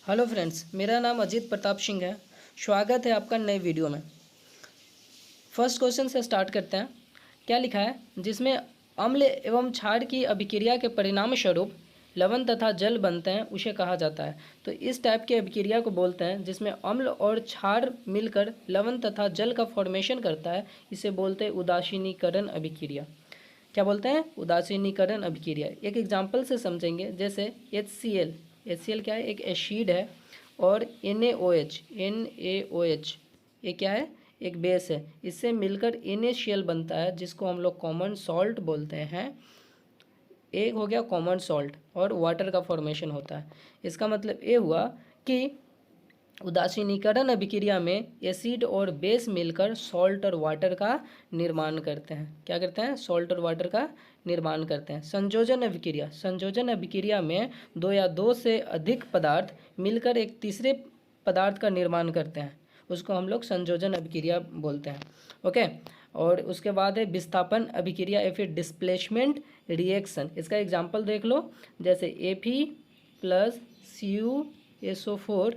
Hello friends, मेरा नाम अजीत प्रताप सिंह है। स्वागत है आपका नए वीडियो में। फर्स्ट क्वेश्चन से स्टार्ट करते हैं। क्या लिखा है? जिसमें अम्ल एवं क्षार की अभिक्रिया के परिणाम स्वरूप लवण तथा जल बनते हैं उसे कहा जाता है। तो इस टाइप की अभिक्रिया को बोलते हैं जिसमें अम्ल और क्षार मिलकर लवण तथा जल का फॉर्मेशन करता है। इसे बोलते हैं उदासीनीकरण अभिक्रिया। क्या बोलते हैं? उदासीनीकरण अभिक्रिया। एक एग्जाम्पल से समझेंगे, जैसे HCl। HCl क्या है? एक एसिड है। और NaOH ये क्या है? एक बेस है। इससे मिलकर NaCl बनता है, जिसको हम लोग कॉमन सॉल्ट बोलते हैं। एक हो गया कॉमन सॉल्ट, और वाटर का फॉर्मेशन होता है। इसका मतलब ये हुआ कि उदासीनीकरण अभिक्रिया में एसिड और बेस मिलकर सॉल्ट और वाटर का निर्माण करते हैं। क्या करते हैं? सॉल्ट और वाटर का निर्माण करते हैं। संयोजन अभिक्रिया में दो या दो से अधिक पदार्थ मिलकर एक तीसरे पदार्थ का निर्माण करते हैं, उसको हम लोग संयोजन अभिक्रिया बोलते हैं। ओके। और उसके बाद है विस्थापन अभिक्रिया या फिर डिस्प्लेसमेंट रिएक्शन। इसका एग्जाम्पल देख लो, जैसे Fe+CuSO4,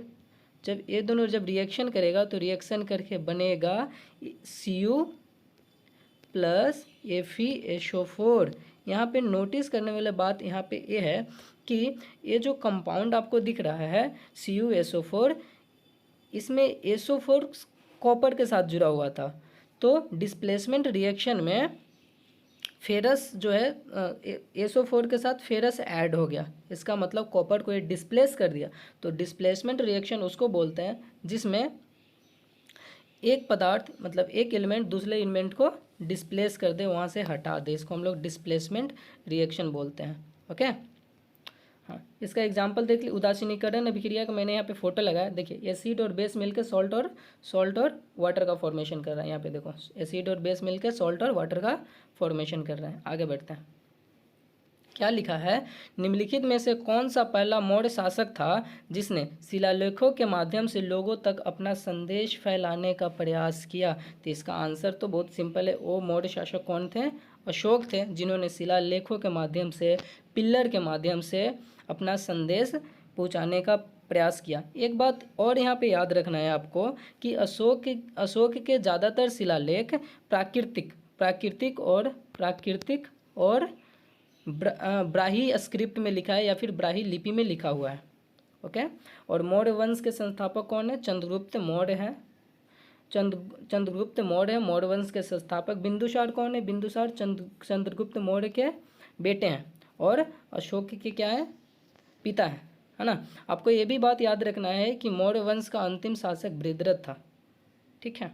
जब ये दोनों रिएक्शन करेगा तो रिएक्शन करके बनेगा Cu+FeSO4। यहाँ पे नोटिस करने वाली बात यहाँ पे ये है कि ये जो कंपाउंड आपको दिख रहा है CuSO4, इसमें SO4 कॉपर के साथ जुड़ा हुआ था। तो डिस्प्लेसमेंट रिएक्शन में फेरस जो है SO4 के साथ फेरस ऐड हो गया। इसका मतलब कॉपर को ये डिस्प्लेस कर दिया। तो डिस्प्लेसमेंट रिएक्शन उसको बोलते हैं जिसमें एक पदार्थ मतलब एक एलिमेंट दूसरे एलिमेंट को डिस्प्लेस कर दे, वहाँ से हटा दे। इसको हम लोग डिस्प्लेसमेंट रिएक्शन बोलते हैं। ओके। हाँ, इसका एग्जांपल देख लीजिए। उदासीनीकरण अभिक्रिया का मैंने यहाँ पे फोटो लगाया। देखिए, एसिड और बेस मिलकर सॉल्ट और वाटर का फॉर्मेशन कर रहा है। यहाँ पे देखो, एसिड और बेस मिलकर सॉल्ट और वाटर का फॉर्मेशन कर रहे हैं। आगे बढ़ते हैं। क्या लिखा है? निम्नलिखित में से कौन सा पहला मौर्य शासक था जिसने शिलालेखों के माध्यम से लोगों तक अपना संदेश फैलाने का प्रयास किया? तो इसका आंसर तो बहुत सिंपल है। वो मौर्य शासक कौन थे? अशोक थे, जिन्होंने शिलालेखों के माध्यम से, पिल्लर के माध्यम से अपना संदेश पहुंचाने का प्रयास किया। एक बात और यहाँ पे याद रखना है आपको कि अशोक के ज़्यादातर शिलालेख प्राकृतिक और ब्राही स्क्रिप्ट में लिखा है या फिर ब्राही लिपि में लिखा हुआ है। ओके। और मौर्य वंश के संस्थापक कौन है? चंद्रगुप्त मौर्य है। चंद्रगुप्त मौर्य है मौर्य वंश के संस्थापक। बिंदुसार कौन है? बिंदुसार चंद्रगुप्त मौर्य के बेटे हैं और अशोक के क्या है? पिता है ना। आपको ये भी बात याद रखना है कि मौर्य वंश का अंतिम शासक बृहद्रथ था। ठीक है,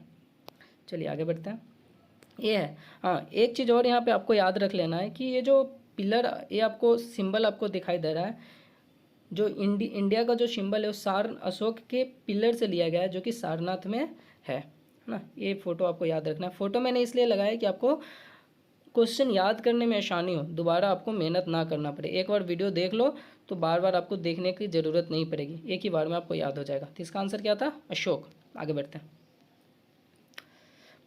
चलिए आगे बढ़ते हैं। ये है। हाँ, एक चीज़ और यहाँ पे आपको याद रख लेना है कि ये जो पिलर, ये आपको सिंबल आपको दिखाई दे रहा है, जो इंडिया का जो सिंबल है वो अशोक के पिलर से लिया गया है, जो कि सारनाथ में है ना। ये फोटो आपको याद रखना है। फोटो मैंने इसलिए लगाया कि आपको क्वेश्चन याद करने में आसानी हो, दोबारा आपको मेहनत ना करना पड़े। एक बार वीडियो देख लो तो बार बार आपको देखने की ज़रूरत नहीं पड़ेगी, एक ही बार में आपको याद हो जाएगा। तो इसका आंसर क्या था? अशोक। आगे बढ़ते हैं।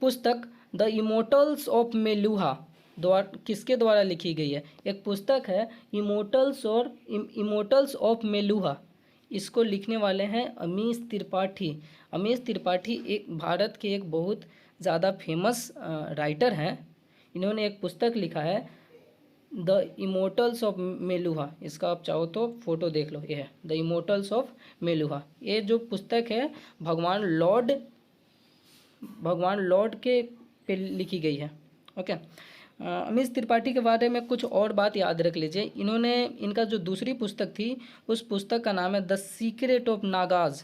पुस्तक द इमोर्टल्स ऑफ मेलुहा किसके द्वारा लिखी गई है? एक पुस्तक है इमोर्टल्स ऑफ मेलुहा। इसको लिखने वाले हैं अमीश त्रिपाठी। अमीश त्रिपाठी एक भारत के एक बहुत ज़्यादा फेमस राइटर हैं। इन्होंने एक पुस्तक लिखा है द इमोर्टल्स ऑफ मेलुहा। इसका आप चाहो तो फोटो देख लो, ये है द इमोर्टल्स ऑफ मेलुहा। ये जो पुस्तक है भगवान लॉर्ड के पे लिखी गई है। ओके। अमीश त्रिपाठी के बारे में कुछ और बात याद रख लीजिए। इनका जो दूसरी पुस्तक थी, उस पुस्तक का नाम है the secret of Nagas.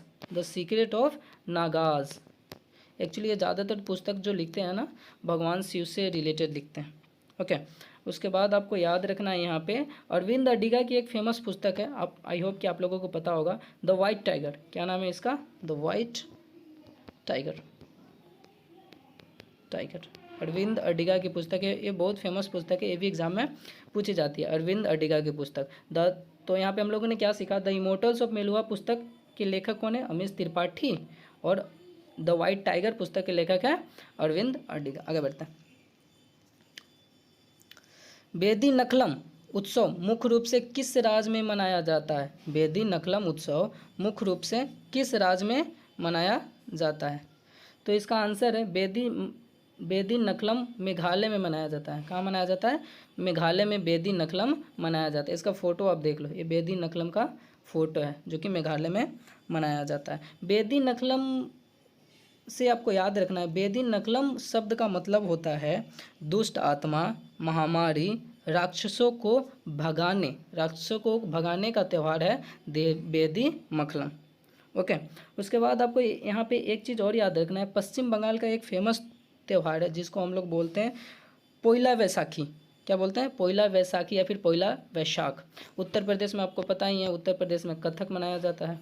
Actually ये ज़्यादातर पुस्तक जो लिखते हैं ना, भगवान शिव से रिलेटेड लिखते हैं। ओके। उसके बाद आपको याद रखना है यहाँ पे अरविंद अडिगा की एक फेमस पुस्तक है, आई होप कि आप लोगों को पता होगा, द वाइट टाइगर। क्या नाम है इसका? The white tiger. Arvind Adiga की पुस्तक है। ये बहुत फेमस पुस्तक है, ये भी एग्जाम में पूछी जाती है। अरविंद अडिगा की पुस्तक तो यहाँ पे हम लोगों ने क्या सीखा? द इमोर्टल्स ऑफ मेलुहा पुस्तक के लेखक कौन है? अमीश त्रिपाठी। और द वाइट टाइगर पुस्तक के लेखक है अरविंद अडिगा। आगे बढ़ते हैं। बेदी नखलम उत्सव मुख्य रूप से किस राज्य में मनाया जाता है? बेदी नखलम उत्सव मुख्य रूप से किस राज्य में मनाया जाता है? तो इसका आंसर है बेदी नखलम मेघालय में मनाया जाता है। कहाँ मनाया जाता है? मेघालय में बेदी नखलम मनाया जाता है। इसका फ़ोटो आप देख लो, ये बेदी नखलम का फ़ोटो है जो कि मेघालय में मनाया जाता है। बेदी नखलम से आपको याद रखना है, बेदी नखलम शब्द का मतलब होता है दुष्ट आत्मा, महामारी, राक्षसों को भगाने का त्यौहार है बेदी नखलम। ओके, उसके बाद आपको यहाँ पे एक चीज़ और याद रखना है, पश्चिम बंगाल का एक फेमस त्यौहार है जिसको हम लोग बोलते हैं पोइला वैसाखी। क्या बोलते हैं? पोइला वैसाखी या फिर पोइला वैशाख। उत्तर प्रदेश में आपको पता ही है, उत्तर प्रदेश में कथक मनाया जाता है।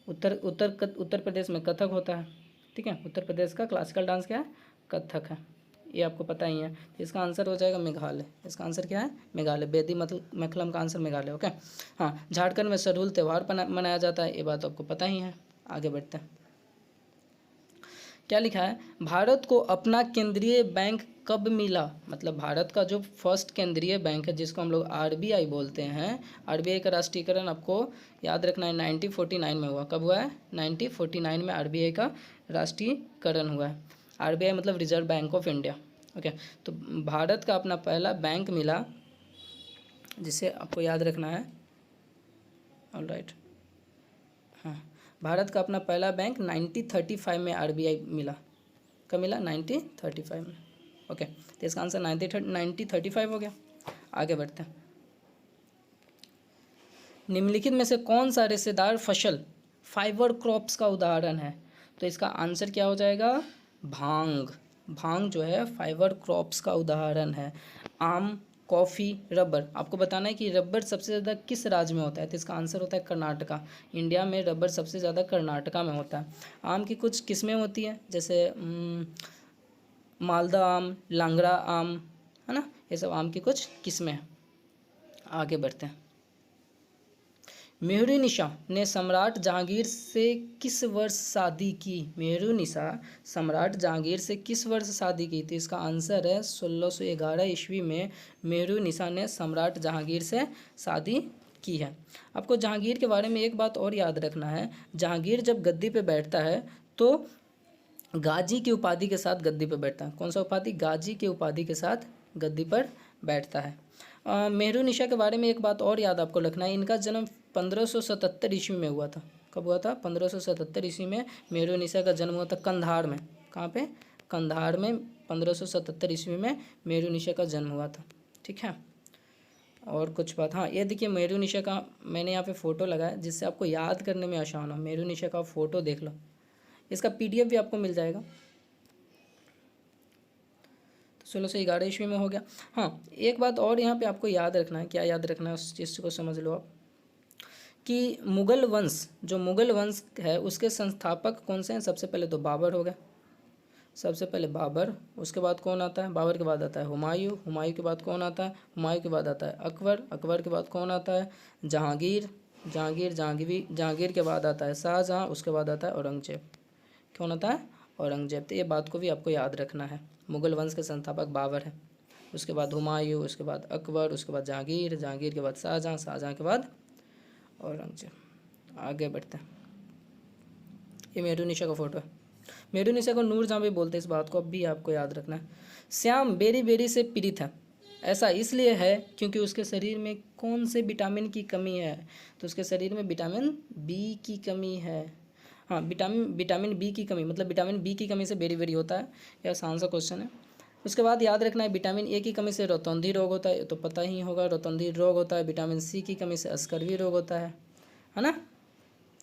उत्तर प्रदेश में कथक होता है, ठीक है। उत्तर प्रदेश का क्लासिकल डांस क्या है? कथक है, ये आपको पता ही है। तो इसका आंसर हो जाएगा मेघालय। इसका आंसर क्या है? मेघालय। बेदी नखलम का आंसर मेघालय। ओके, हाँ। झारखंड में सरहुल त्यौहार मनाया जाता है, ये बात आपको पता ही है। आगे बढ़ते हैं। क्या लिखा है? भारत को अपना केंद्रीय बैंक कब मिला? मतलब भारत का जो फर्स्ट केंद्रीय बैंक है जिसको हम लोग आरबीआई बोलते हैं, आरबीआई का राष्ट्रीयकरण आपको याद रखना है 1949 में हुआ। कब हुआ है? 1949 में आरबीआई का राष्ट्रीयकरण हुआ है। आरबीआई मतलब reserve bank of India. Okay, तो भारत का अपना पहला बैंक मिला जिसे आपको याद रखना है। ऑलराइट, हाँ, भारत का अपना पहला बैंक 1935 में आरबीआई मिला। कब मिला? 1935 में। ओके, तो इसका आंसर 1935 हो गया। आगे बढ़ते हैं। निम्नलिखित में से कौन सा रेशेदार फसल फाइबर क्रॉप्स का उदाहरण है? तो इसका आंसर क्या हो जाएगा? भांग। भांग जो है फाइबर क्रॉप्स का उदाहरण है। आम, कॉफ़ी, रबर। आपको बताना है कि रबर सबसे ज़्यादा किस राज्य में होता है, तो इसका आंसर होता है कर्नाटका। इंडिया में रबर सबसे ज़्यादा कर्नाटका में होता है। आम की कुछ किस्में होती हैं, जैसे मालदा आम, लांगड़ा आम, है ना, ये सब आम की कुछ किस्में हैं। आगे बढ़ते हैं। मेहरुनिसा ने सम्राट जहांगीर से किस वर्ष शादी की? मेहरुनिसा सम्राट जहांगीर से किस वर्ष शादी की? तो इसका आंसर है 1611 ईस्वी में मेहरुनिसा ने सम्राट जहांगीर से शादी की है। आपको जहांगीर के बारे में एक बात और याद रखना है, जहांगीर जब गद्दी पे बैठता है तो गाजी की उपाधि के साथ गद्दी पर बैठता है। कौन सा उपाधि? गाजी की उपाधि के साथ गद्दी पर बैठता है। मेहरुनिसा के बारे में एक बात और याद आपको रखना है, इनका जन्म 1577 ईस्वी में हुआ था। कब हुआ था? 1577 ईस्वी में मेहरुनिसा का जन्म हुआ था कंधार में। कहाँ पे? कंधार में 1577 ईस्वी में मेहरुनिसा का जन्म हुआ था, ठीक है। और कुछ बात, हाँ, ये देखिए मेहरुनिसा का मैंने यहाँ पे फ़ोटो लगाया जिससे आपको याद करने में आसान हो। मेहरुनिसा का फ़ोटो देख लो, इसका पीडीएफ भी आपको मिल जाएगा। तो 1611 ईस्वी में हो गया। हाँ, एक बात और यहाँ पे आपको याद रखना है। क्या याद रखना है? उस चीज़ को समझ लो आप, कि मुग़ल वंश, जो मुग़ल वंश है उसके संस्थापक कौन से हैं? सबसे पहले तो बाबर हो गया, सबसे पहले बाबर। उसके बाद कौन आता है? बाबर के बाद आता है हुमायूं। हुमायूं के बाद कौन आता है? हुमायूं के बाद आता है अकबर। अकबर के बाद कौन आता है? जहांगीर। जहांगीर के बाद आता है शाहजहाँ। उसके बाद आता है औरंगजेब। कौन आता है? औरंगजेब। तो ये बात को भी आपको याद रखना है। मुग़ल वंश के संस्थापक बाबर है, उसके बाद हुमायूं, उसके बाद अकबर, उसके बाद जहांगीर, जहांगीर के बाद शाहजहाँ, शाहजहाँ के बाद औरंगजेब। आगे बढ़ते हैं। ये मेहरुनिसा का फ़ोटो है। मेहरुनिसा को नूरजहाँ भी बोलते हैं, इस बात को अब भी आपको याद रखना है। श्याम बेरी बेरी से पीड़ित है, ऐसा इसलिए है क्योंकि उसके शरीर में कौन से विटामिन की कमी है? तो उसके शरीर में विटामिन बी की कमी है। हाँ, विटामिन बी की कमी, मतलब विटामिन बी की कमी से बेरी बेरी होता है। यह आसान सा क्वेश्चन है। उसके बाद याद रखना है विटामिन ए की कमी से रोतौंधी रोग होता है, तो पता ही होगा रोतौंधी रोग होता है। विटामिन सी की कमी से स्कर्वी रोग होता है ना,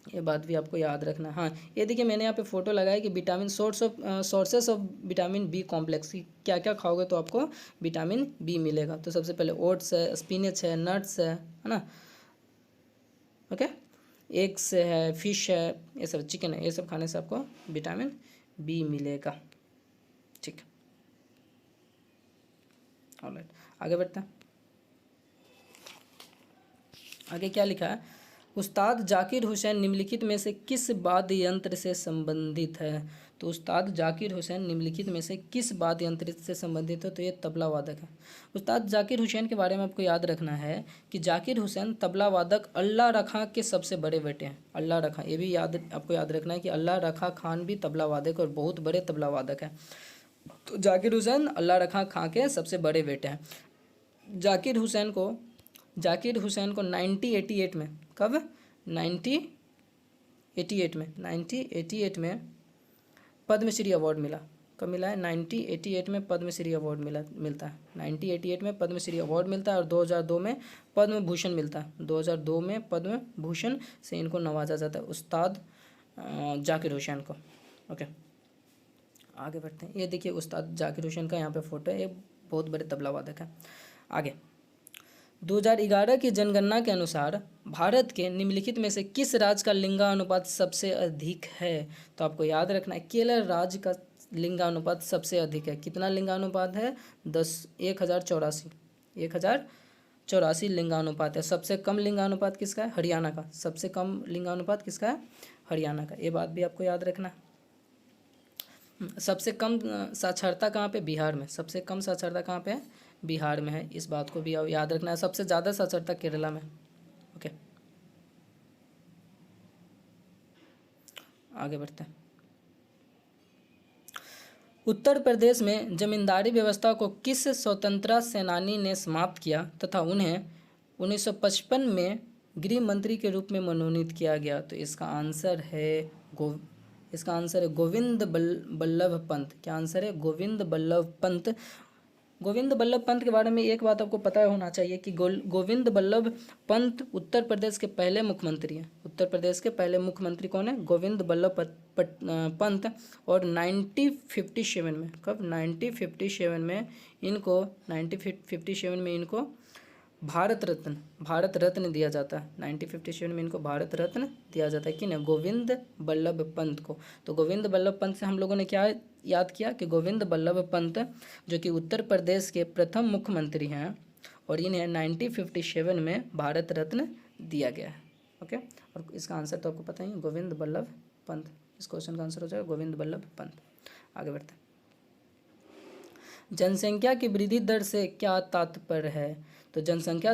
ये बात भी आपको याद रखना है। हाँ, ये देखिए मैंने यहाँ पे फोटो लगाया कि vitamin sources of vitamin B complex की क्या क्या खाओगे तो आपको विटामिन बी मिलेगा। तो सबसे पहले ओट्स है, स्पिनच है, नट्स है ना, ओके, एग्स है, फिश है, ये सब, चिकन है, ये सब खाने से आपको विटामिन बी मिलेगा, ठीक। ऑलराइट, आगे बढ़ते हैं। आगे क्या लिखा है? उस्ताद जाकिर हुसैन निम्नलिखित में से किस वाद्य यंत्र से संबंधित है? तो उस्ताद जाकिर हुसैन निम्नलिखित में से किस वाद्य यंत्र से संबंधित है? तो ये तबला वादक है। उस्ताद जाकिर हुसैन के बारे में आपको याद रखना है कि जाकिर हुसैन तबला वादक अल्लाह रखा के सबसे बड़े बेटे हैं। अल्लाह रखा, ये भी आपको याद रखना है कि अल्लाह रखा खान भी तबला वादक और बहुत बड़े तबला वादक हैं। तो जाकिर हुसैन अल्लाह रखा खां के सबसे बड़े बेटे हैं। जाकिर हुसैन को 1988 में, कब? 1988 में पद्मश्री अवार्ड मिला। कब मिला है? 1988 में पद्मश्री अवार्ड मिलता है। 1988 में पद्मश्री अवार्ड मिलता है और 2002 में पद्म भूषण मिलता है। 2002 में पद्म भूषण से इनको नवाजा जाता है, उस्ताद जाकिर हुसैन को। ओके, आगे बढ़ते हैं। ये देखिए उस्ताद जाकिर हुसैन का यहाँ पे फोटो है, ये बहुत बड़े तबला वादक है। आगे 2011 की जनगणना के अनुसार भारत के निम्नलिखित में से किस राज्य का लिंगानुपात सबसे अधिक है? तो आपको याद रखना है केरल राज्य का लिंगानुपात सबसे अधिक है। कितना लिंगानुपात है? 1084 लिंगानुपात है। सबसे कम लिंगानुपात किसका है? हरियाणा का। सबसे कम लिंगानुपात किसका है? हरियाणा का। ये बात भी आपको याद रखना है। सबसे कम साक्षरता कहाँ पे? बिहार में। सबसे कम साक्षरता कहाँ पे है? बिहार में है। इस बात को भी याद रखना है। सबसे ज़्यादा साक्षरता केरला में। ओके, आगे बढ़ते हैं। उत्तर प्रदेश में जमींदारी व्यवस्था को किस स्वतंत्रता सेनानी ने समाप्त किया तथा उन्हें 1955 में गृह मंत्री के रूप में मनोनीत किया गया? तो इसका आंसर है गोविंद बल्लभ पंत। क्या आंसर है? गोविंद बल्लभ पंत। गोविंद बल्लभ पंत के बारे में एक बात आपको पता होना चाहिए कि गोविंद बल्लभ पंत उत्तर प्रदेश के पहले मुख्यमंत्री हैं। उत्तर प्रदेश के पहले मुख्यमंत्री कौन है? गोविंद बल्लभ पंत। और 1957 में, कब? 1957 में इनको भारत रत्न दिया जाता है। 1957 में इनको भारत रत्न दिया जाता है। किन्हें? गोविंद बल्लभ पंत को। तो गोविंद बल्लभ पंत से हम लोगों ने क्या याद किया कि गोविंद बल्लभ पंत जो कि उत्तर प्रदेश के प्रथम मुख्यमंत्री हैं और इन्हें 1957 में भारत रत्न दिया गया है। ओके, और इसका आंसर तो आपको पता ही है, गोविंद बल्लभ पंत। इस क्वेश्चन का आंसर हो जाएगा गोविंद बल्लभ पंत। आगे बढ़ते हैं। जनसंख्या की वृद्धि दर से क्या तात्पर्य है? तो जनसंख्या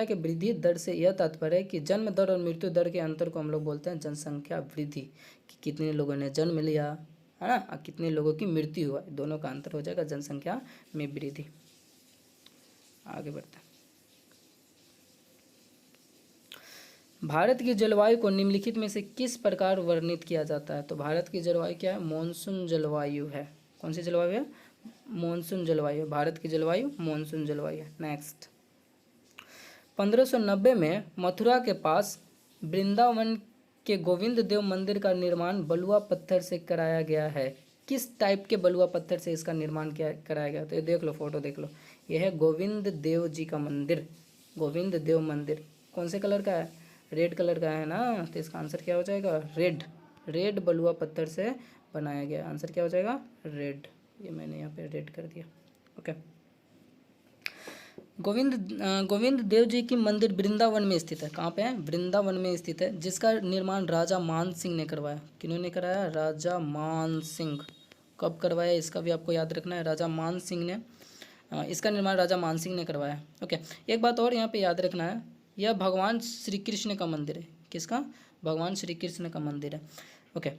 के वृद्धि दर से यह तात्पर्य है कि जन्म दर और मृत्यु दर के अंतर को हम लोग बोलते हैं जनसंख्या वृद्धि। कि कितने लोगों ने जन्म लिया है ना, और कितने लोगों की मृत्यु हुआ, दोनों का अंतर हो जाएगा जनसंख्या में वृद्धि। आगे बढ़ते हैं। भारत की जलवायु को निम्नलिखित में से किस प्रकार वर्णित किया जाता है? तो भारत की जलवायु क्या है? मॉनसून जलवायु है। कौन सी जलवायु है? मॉनसून जलवायु। भारत की जलवायु मॉनसून जलवायु है। नेक्स्ट, 1590 में मथुरा के पास वृंदावन के गोविंद देव मंदिर का निर्माण बलुआ पत्थर से कराया गया है। किस टाइप के बलुआ पत्थर से इसका निर्माण कराया गया? तो ये देख लो, फोटो देख लो, यह है गोविंद देव जी का मंदिर। गोविंद देव मंदिर कौन से कलर का है? रेड कलर का है ना। तो इसका आंसर क्या हो जाएगा? रेड बलुआ पत्थर से बनाया गया। आंसर क्या हो जाएगा? रेड। ये मैंने यहाँ पे रेड कर दिया। ओके, गोविंद देव जी की मंदिर वृंदावन में स्थित है। कहाँ पे है? वृंदावन में स्थित है, जिसका निर्माण राजा मान सिंह ने करवाया। किन्होंने कराया? राजा मान सिंह। कब करवाया इसका भी आपको याद रखना है। राजा मान सिंह ने इसका निर्माण राजा मान सिंह ने करवाया। ओके, एक बात और यहाँ पे याद रखना है, यह भगवान श्री कृष्ण का मंदिर है। किसका? भगवान श्री कृष्ण का मंदिर है। ओके,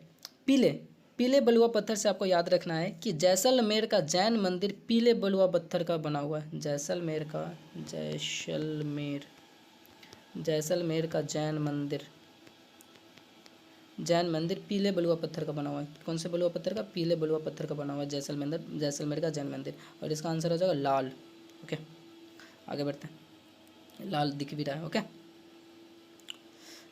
पीले बलुआ पत्थर से आपको याद रखना है कि जैसलमेर का जैन मंदिर पीले बलुआ पत्थर का बना हुआ है। जैसलमेर का जैन मंदिर पीले बलुआ पत्थर का बना हुआ है। कौन से बलुआ पत्थर का? पीले बलुआ पत्थर का बना हुआ है जैसलमेर का जैन मंदिर। और इसका आंसर हो जाएगा लाल। ओके, आगे बढ़ते हैं। लाल दिख भी रहा है। ओके,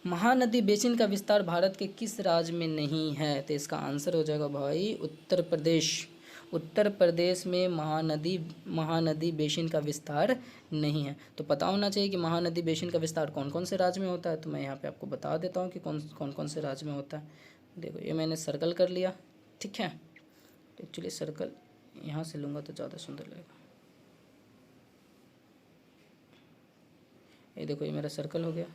महानदी बेसिन का विस्तार भारत के किस राज्य में नहीं है? तो इसका आंसर हो जाएगा भाई उत्तर प्रदेश। उत्तर प्रदेश में महानदी बेसिन का विस्तार नहीं है। तो पता होना चाहिए कि महानदी बेसिन का विस्तार कौन कौन से राज्य में होता है। तो मैं यहाँ पे आपको बता देता हूँ कि कौन कौन से राज्य में होता है। देखो, ये मैंने सर्कल कर लिया, ठीक है। तो एक्चुअली सर्कल यहाँ से लूँगा तो ज़्यादा सुंदर लगेगा। ये देखो, ये मेरा सर्कल हो गया।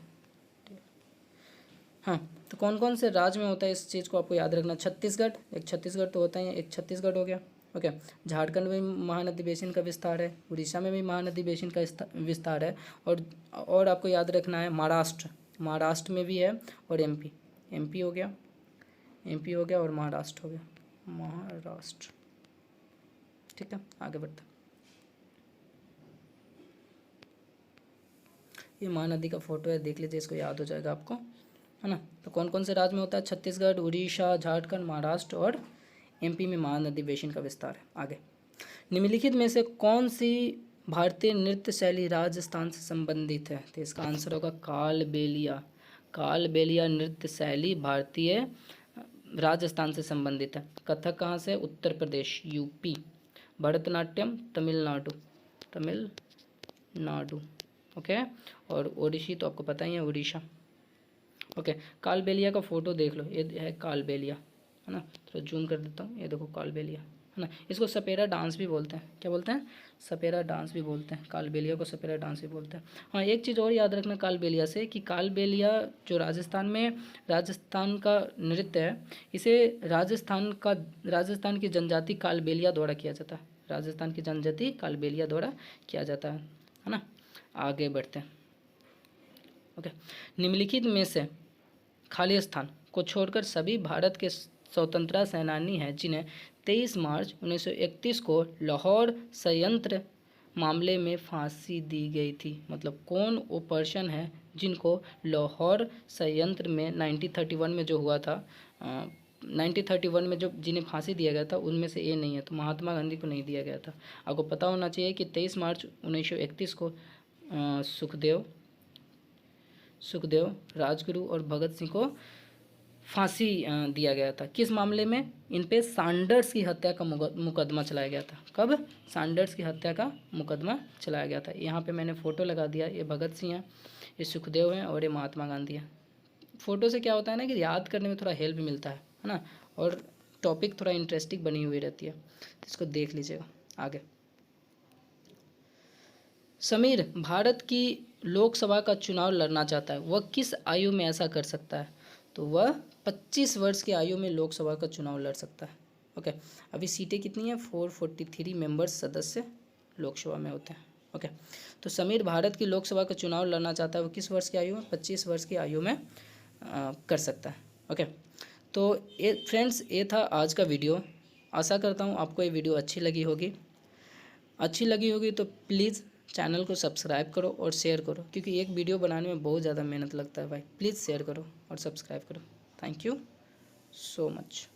हाँ, तो कौन कौन से राज्य में होता है इस चीज़ को आपको याद रखना। छत्तीसगढ़, एक छत्तीसगढ़ तो होता ही है, एक छत्तीसगढ़ हो गया। ओके, झारखंड में महानदी बेसिन का विस्तार है, उड़ीसा में भी महानदी बेसिन का विस्तार है। और आपको याद रखना है महाराष्ट्र, महाराष्ट्र में भी है। और एमपी, एमपी हो गया, एमपी हो गया और महाराष्ट्र हो गया, महाराष्ट्र। ठीक है, आगे बढ़ते हैं। ये महानदी का फोटो है, देख लीजिए, इसको याद हो जाएगा आपको, है ना। तो कौन कौन से राज्य में होता है, छत्तीसगढ़, उड़ीसा, झारखंड, महाराष्ट्र और एमपी में महानदी बेसिन का विस्तार है। आगे, निम्नलिखित में से कौन सी भारतीय नृत्य शैली राजस्थान से संबंधित है। तो इसका आंसर होगा कालबेलिया। कालबेलिया नृत्य शैली भारतीय राजस्थान से संबंधित है। कथक कहाँ से, उत्तर प्रदेश, यूपी। भरतनाट्यम तमिलनाडु, तमिलनाडु। ओके, और ओडिसी तो आपको पता ही है, उड़ीसा। ओके, कालबेलिया का फोटो देख लो, ये है कालबेलिया, है ना। तो जूम कर देता हूँ, ये देखो कालबेलिया, है ना। इसको सपेरा डांस भी बोलते हैं। क्या बोलते हैं, सपेरा डांस भी बोलते हैं, कालबेलिया को सपेरा डांस भी बोलते हैं। हाँ, एक चीज़ और याद रखना कालबेलिया से, कि कालबेलिया जो राजस्थान का नृत्य है, इसे राजस्थान की जनजाति कालबेलिया द्वारा किया जाता है। राजस्थान की जनजाति कालबेलिया द्वारा किया जाता है ना। आगे बढ़ते हैं। ओके, निम्नलिखित में से खाली स्थान को छोड़कर सभी भारत के स्वतंत्रता सेनानी हैं जिन्हें 23 मार्च 1931 को लाहौर संयंत्र मामले में फांसी दी गई थी। मतलब कौन वो पर्सन है जिनको लाहौर संयंत्र में 1931 में जो हुआ था, 1931 में जो जिन्हें फांसी दिया गया था, उनमें से ये नहीं है, तो महात्मा गांधी को नहीं दिया गया था। आपको पता होना चाहिए कि 23 मार्च 1931 को सुखदेव, राजगुरु और भगत सिंह को फांसी दिया गया था। किस मामले में, इन पे सैंडर्स की हत्या का मुकदमा चलाया गया था। कब, सैंडर्स की हत्या का मुकदमा चलाया गया था। यहाँ पे मैंने फ़ोटो लगा दिया, ये भगत सिंह है, ये सुखदेव हैं और ये महात्मा गांधी है। फ़ोटो से क्या होता है ना कि याद करने में थोड़ा हेल्प मिलता है ना, और टॉपिक थोड़ा इंटरेस्टिंग बनी हुई रहती है। इसको देख लीजिएगा। आगे, समीर भारत की लोकसभा का चुनाव लड़ना चाहता है, वह किस आयु में ऐसा कर सकता है। तो वह 25 वर्ष की आयु में लोकसभा का चुनाव लड़ सकता है। ओके, अभी सीटें कितनी हैं, 443 मेंबर्स सदस्य लोकसभा में होते हैं। ओके, तो समीर भारत की लोकसभा का चुनाव लड़ना चाहता है, वो किस वर्ष की आयु में, 25 वर्ष की आयु में कर सकता है। ओके, तो ये फ्रेंड्स, ये था आज का वीडियो। आशा करता हूँ आपको ये वीडियो अच्छी लगी होगी तो प्लीज़ चैनल को सब्सक्राइब करो और शेयर करो, क्योंकि एक वीडियो बनाने में बहुत ज़्यादा मेहनत लगता है भाई। प्लीज़ शेयर करो और सब्सक्राइब करो। Thank you so much.